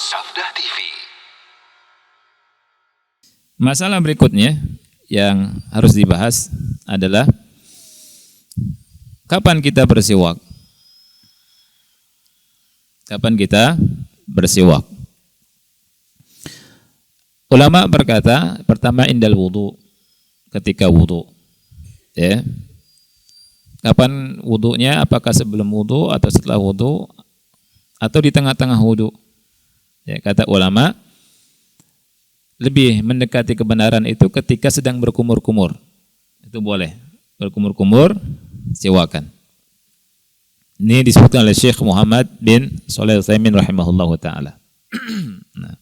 Sabda TV. Masalah berikutnya yang harus dibahas adalah kapan kita bersiwak? Kapan kita bersiwak? Ulama berkata, pertama indal wudu, ketika wudu. Ya. Kapan wudunya? Apakah sebelum wudu atau setelah wudu atau di tengah-tengah wudu? Ya, kata ulama, lebih mendekati kebenaran itu ketika sedang berkumur-kumur. Itu boleh. Berkumur-kumur, siwakan. Ini disebutkan oleh Syekh Muhammad bin Shalih Al-Utsaimin rahimahullahu taala. Nah.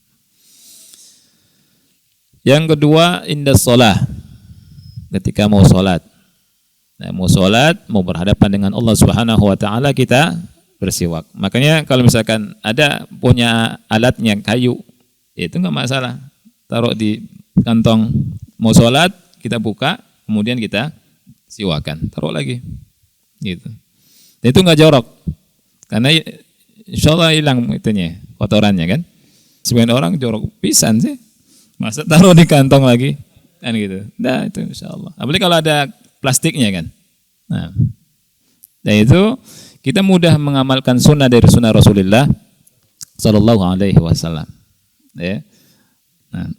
Yang kedua, inda shalah. Ketika mau salat. Nah, mau salat, mau berhadapan dengan Allah Subhanahu wa taala, kita bersiwak. Makanya kalau misalkan ada punya alatnya kayu, itu enggak masalah. Taruh di kantong, mau sholat, kita buka, kemudian kita siwakan. Taruh lagi. Gitu. Dan itu enggak jorok. Karena insya Allah hilang itunya, kotorannya kan. Sebagian orang jorok pisan sih. Masa taruh di kantong lagi? Kan gitu. Nah itu insya Allah. Apalagi kalau ada plastiknya kan. Nah, dan itu kita mudah mengamalkan sunnah dari sunnah Rasulullah Sallallahu Alaihi Wasallam. Ya. Nah.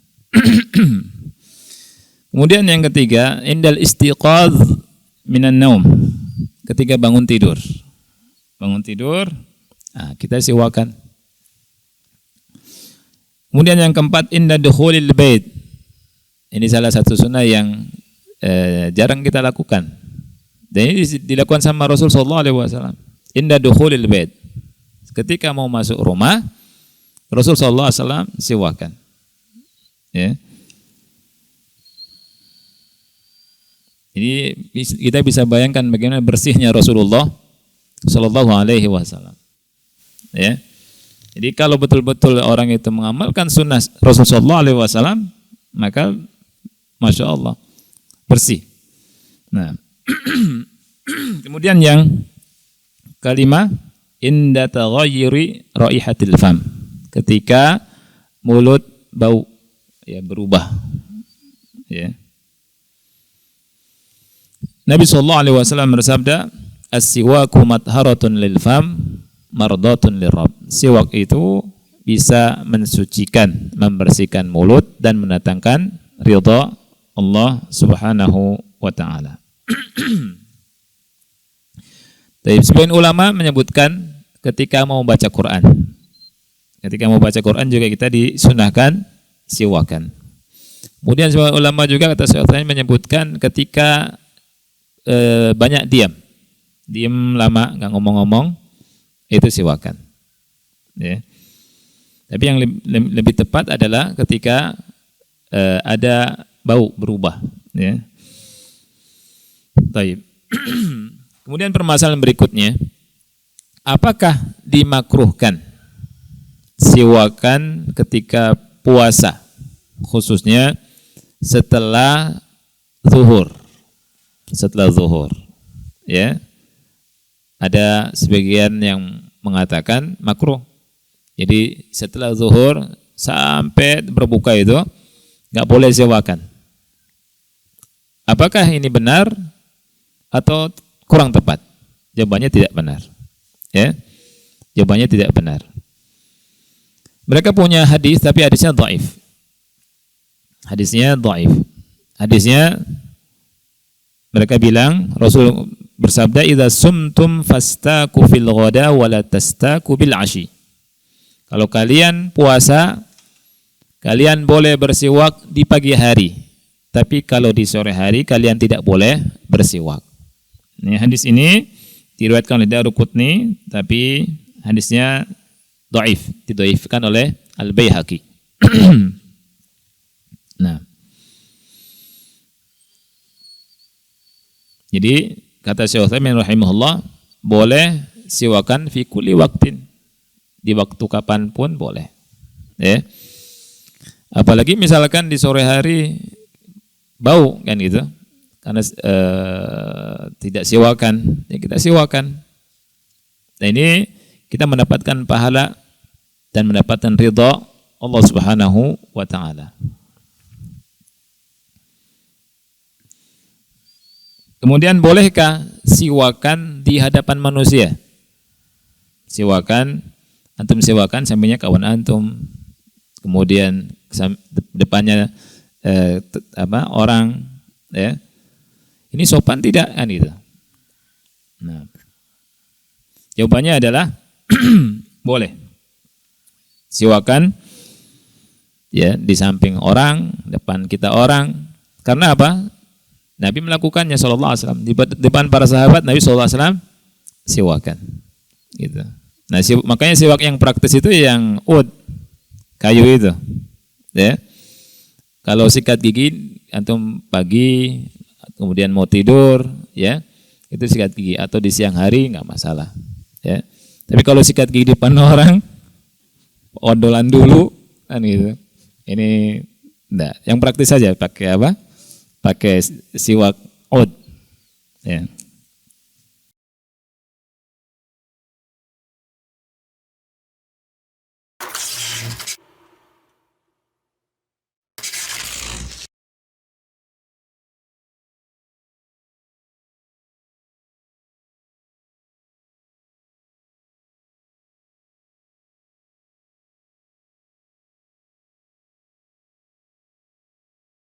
Kemudian yang ketiga, indal istiqadz minan naum. Ketika bangun tidur. Bangun tidur, nah, kita siwakan. Kemudian yang keempat, inda dukhulil bait. Ini salah satu sunnah yang jarang kita lakukan. Dan ini dilakukan sama Rasul Sallallahu Alaihi Wasallam. Inda dukhulil bait. Ketika mau masuk rumah, Rasul sallallahu alaihi wasallam siwakan. Ya. Ini kita bisa bayangkan bagaimana bersihnya Rasulullah sallallahu alaihi wasallam. Ya. Jadi kalau betul-betul orang itu mengamalkan sunnah Rasul sallallahu alaihi wasallam, maka masya Allah bersih. Nah, kemudian yang kelima, inda taghayyuri raihatil fam. Ketika mulut bau, ya berubah. Ya. Nabi sallallahu alaihi wasallam bersabda, "As-siwaku matharatun lil fam, mardatun lirabb." Siwak itu bisa mensucikan, membersihkan mulut dan mendatangkan ridha Allah Subhanahu wa taala. Tapi sebagian ulama menyebutkan ketika mau baca Quran. Ketika mau baca Quran juga kita disunahkan siwakan. Kemudian sebagian ulama juga kata Syaikhul menyebutkan ketika banyak diam lama nggak ngomong-ngomong, itu siwakan. Ya. Tapi yang lebih tepat adalah ketika ada bau berubah. Ya. Baik. Kemudian permasalahan berikutnya, apakah dimakruhkan siwakan ketika puasa, khususnya setelah zuhur? Setelah zuhur, ya, ada sebagian yang mengatakan makruh. Jadi setelah zuhur sampai berbuka itu nggak boleh siwakan. Apakah ini benar atau kurang tepat? Jawabannya tidak benar. Ya, jawabannya tidak benar. Mereka punya hadis, tapi hadisnya dhaif. Hadisnya dhaif. Hadisnya mereka bilang Rasul bersabda, "Idza sumtum fastaku fil ghada wa la tastaku bil ashi." Kalau kalian puasa, kalian boleh bersiwak di pagi hari, tapi kalau di sore hari kalian tidak boleh bersiwak. Ini hadis ini diriwayatkan oleh Daruqutni, tapi hadisnya dhaif, didhaifkan oleh Al-Baihaqi. Nah, jadi kata Syekh Utsaimin rahimahullah, boleh siwakan fi kulli waktin, di waktu kapanpun boleh. Ya. Apalagi misalkan di sore hari bau kan gitu, karena tidak siwakan, ya kita siwakan. Nah ini kita mendapatkan pahala dan mendapatkan ridha Allah Subhanahu wa taala. Kemudian bolehkah siwakan di hadapan manusia? Siwakan, antum siwakan sampingnya kawan antum, kemudian depannya orang, ya. Ini sopan tidak kan itu? Nah, jawabannya adalah boleh. Siwakan ya di samping orang, depan kita orang. Karena apa? Nabi melakukannya sallallahu alaihi wasallam di depan para sahabat. Nabi sallallahu alaihi wasallam siwakan. Gitu. Nah, makanya siwak yang praktis itu yang ud, kayu itu. Ya. Kalau sikat gigi antum pagi kemudian mau tidur, ya. Itu sikat gigi, atau di siang hari enggak masalah, ya. Tapi kalau sikat gigi di depan orang, odolan dulu kan gitu. Ini enggak. Yang praktis saja pakai apa? Pakai siwak ud, ya.